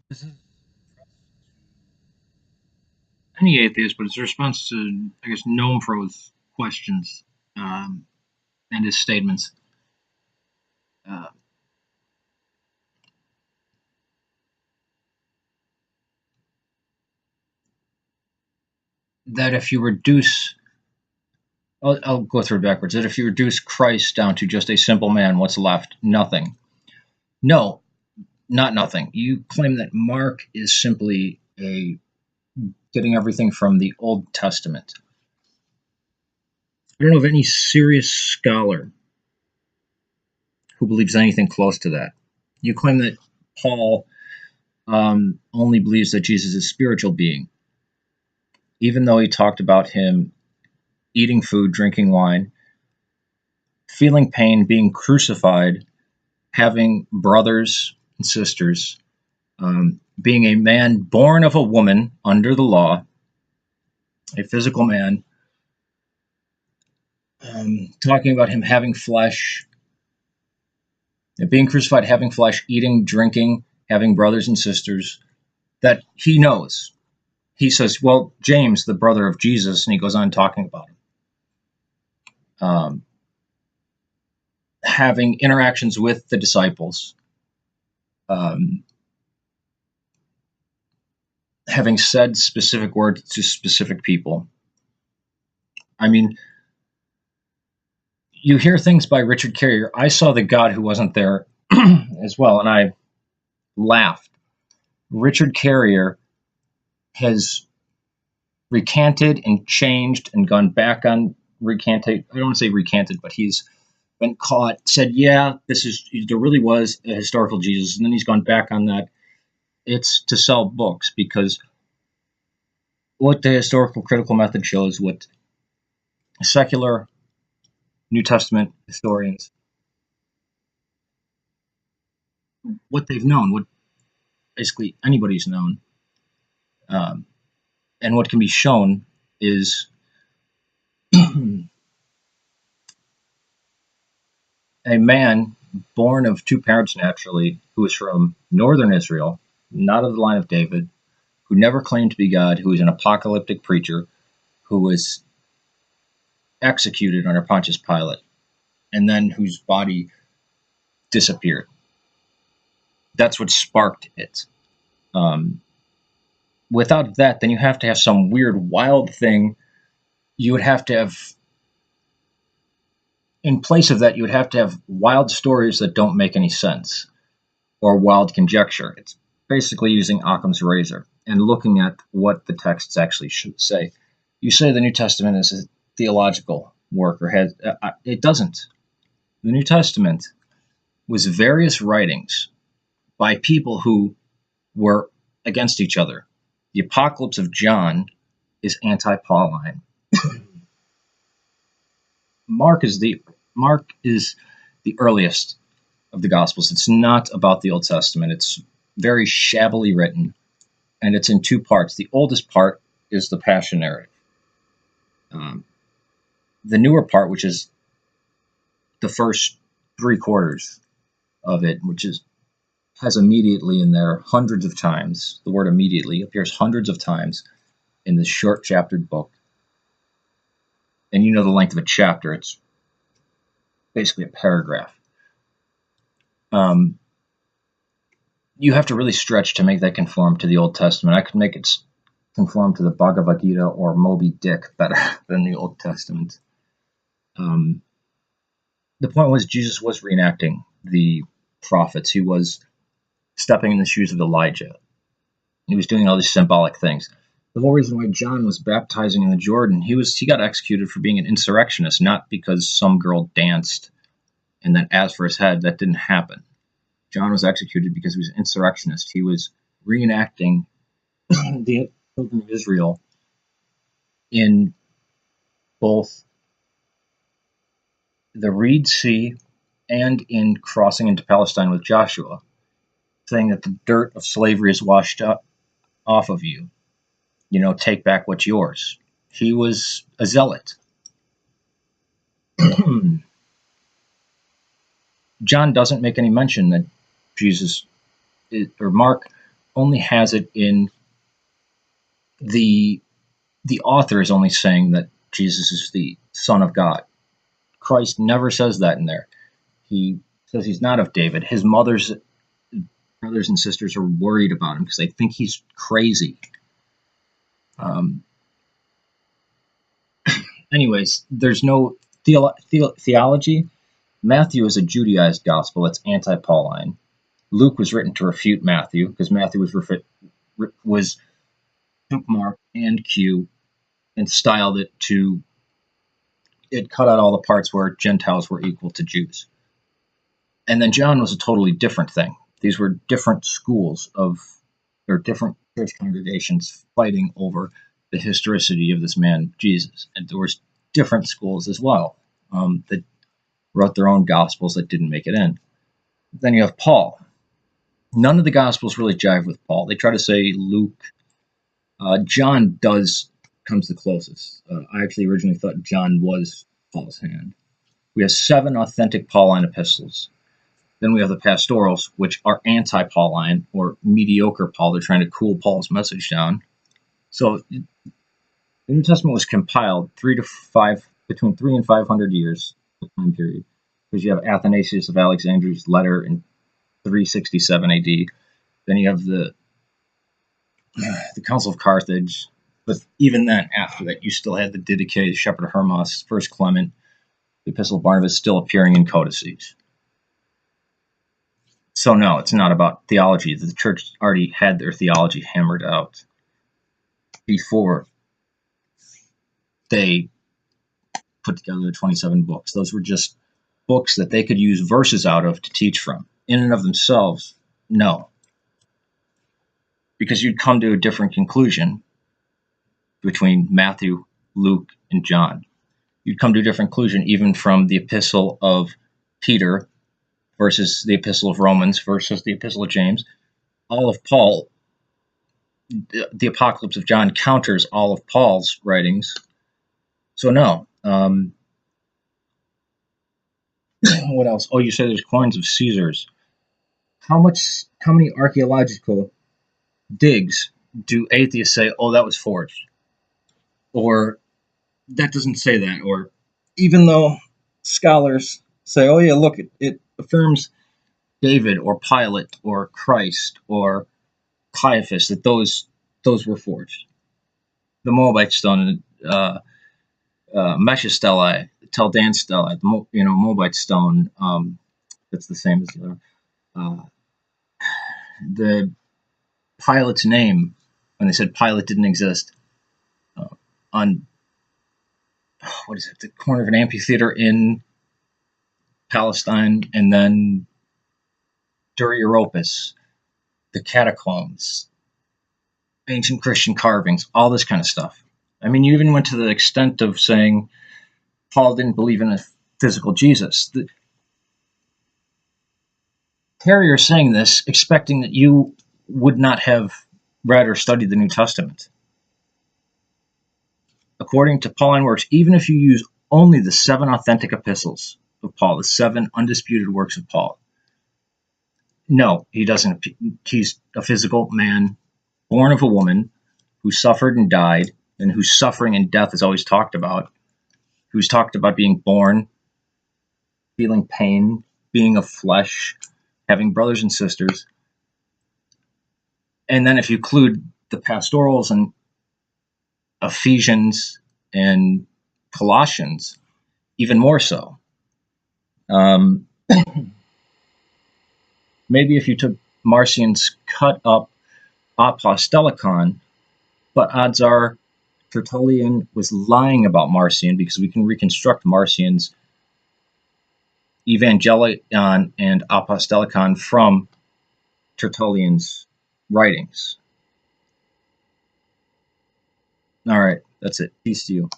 This is any atheist, but it's a response to, I guess, Gnomefro's questions um, and his statements. Uh, that if you reduce, I'll go through it backwards, that if you reduce Christ down to just a simple man, what's left? Nothing. No, not nothing. You claim that Mark is simply a getting everything from the Old Testament. I don't know of any serious scholar who believes anything close to that. You claim that Paul only believes that Jesus is a spiritual being, even though he talked about him eating food, drinking wine, feeling pain, being crucified, having brothers and sisters, being a man born of a woman under the law, a physical man, talking about him having flesh, being crucified, having flesh, eating, drinking, having brothers and sisters, that he knows. He says, well, James, the brother of Jesus, and he goes on talking about him. Having interactions with the disciples, um, having said specific words to specific people. I mean, you hear things by Richard Carrier. I saw the God who wasn't there as well, and I laughed. Richard Carrier has recanted and changed and gone back on recanted. I don't want to say recanted, but he's been caught, said, yeah, there really was a historical Jesus, and then he's gone back on that. It's to sell books, because what the historical critical method shows, what secular New Testament historians, what they've known, what basically anybody's known, um, and what can be shown is a man born of two parents naturally, who is from northern Israel, not of the line of David, who never claimed to be God, who is an apocalyptic preacher, who was executed under Pontius Pilate, and then whose body disappeared. That's what sparked it. Um, Without that, then you have to have some weird, wild thing. You would have to have, in place of that, you would have to have wild stories that don't make any sense, or wild conjecture. It's basically using Occam's razor and looking at what the texts actually should say. You say the New Testament is a theological work, or has it doesn't. The New Testament was various writings by people who were against each other. The Apocalypse of John is anti-Pauline. Mark is the earliest of the Gospels. It's not about the Old Testament. It's very shabbily written, and it's in two parts. The oldest part is the Passion narrative. Um, the newer part, which is the first three quarters of it, which is has immediately in there hundreds of times. The word immediately appears hundreds of times in this short chaptered book. And you know the length of a chapter, it's basically a paragraph. Um, you have to really stretch to make that conform to the Old Testament. I could make it conform to the Bhagavad Gita or Moby Dick better than the Old Testament. Um, the point was, Jesus was reenacting the prophets. He was stepping in the shoes of Elijah. He was doing all these symbolic things. The whole reason why John was baptizing in the Jordan, he got executed for being an insurrectionist, not because some girl danced and then asked for his head. That didn't happen. John was executed because he was an insurrectionist. He was reenacting the children of Israel in both the Reed Sea and in crossing into Palestine with Joshua, saying that the dirt of slavery is washed off of you. Take back what's yours. He was a zealot. John doesn't make any mention that Jesus or Mark only has it in the author is only saying that Jesus is the Son of God. Christ never says that in there. He says he's not of David. His mother's brothers and sisters are worried about him because they think he's crazy. Anyways, there's no theology. Matthew is a Judaized gospel. It's anti-Pauline. Luke was written to refute Matthew because Matthew was took Mark and Q and styled it to. It cut out all the parts where Gentiles were equal to Jews. And then John was a totally different thing. These were different schools or different church congregations fighting over the historicity of this man, Jesus. And there was different schools as well that wrote their own gospels that didn't make it in. Then you have Paul. None of the gospels really jive with Paul. They try to say Luke. John comes the closest. I actually originally thought John was Paul's hand. We have 7 authentic Pauline epistles. Then we have the pastorals, which are anti-Pauline or mediocre Paul. They're trying to cool Paul's message down. So the New Testament was compiled between 3 and 500 years, the time period, because you have Athanasius of Alexandria's letter in 367 AD. Then you have the Council of Carthage. But even then, after that, you still had the Didache, Shepherd of Hermas, First Clement, the Epistle of Barnabas still appearing in codices. So no, it's not about theology. The church already had their theology hammered out before they put together the 27 books. Those were just books that they could use verses out of to teach from. In and of themselves, no. Because you'd come to a different conclusion between Matthew, Luke, and John. You'd come to a different conclusion even from the Epistle of Peter versus the Epistle of Romans versus the Epistle of James. All of Paul, the Apocalypse of John counters all of Paul's writings. So no. What else? Oh, you said there's coins of Caesar's. How many archaeological digs do atheists say, oh, that was forged? Or that doesn't say that. Or even though scholars say, oh yeah, look, it affirms David or Pilate or Christ or Caiaphas, that those were forged. The Moabite stone, Mesha stelae, Tel Dan stelae, Moabite stone, that's the same as the Pilate's name, when they said Pilate didn't exist, on the corner of an amphitheater in Palestine, and then Dur Europus, the catacombs, ancient Christian carvings, all this kind of stuff. I mean, you even went to the extent of saying Paul didn't believe in a physical Jesus. Carrier's saying this, expecting that you would not have read or studied the New Testament. According to Pauline works, even if you use only the 7 authentic epistles of Paul, the 7 undisputed works of Paul, no, he doesn't. He's a physical man, born of a woman, who suffered and died, and whose suffering and death is always talked about, who's talked about being born, feeling pain, being of flesh, having brothers and sisters. And then if you include the pastorals and Ephesians and Colossians, even more so. Maybe if you took Marcion's cut up Apostolicon, but odds are Tertullian was lying about Marcion, because we can reconstruct Marcion's Evangelion and Apostolicon from Tertullian's writings. All right, that's it. Peace to you.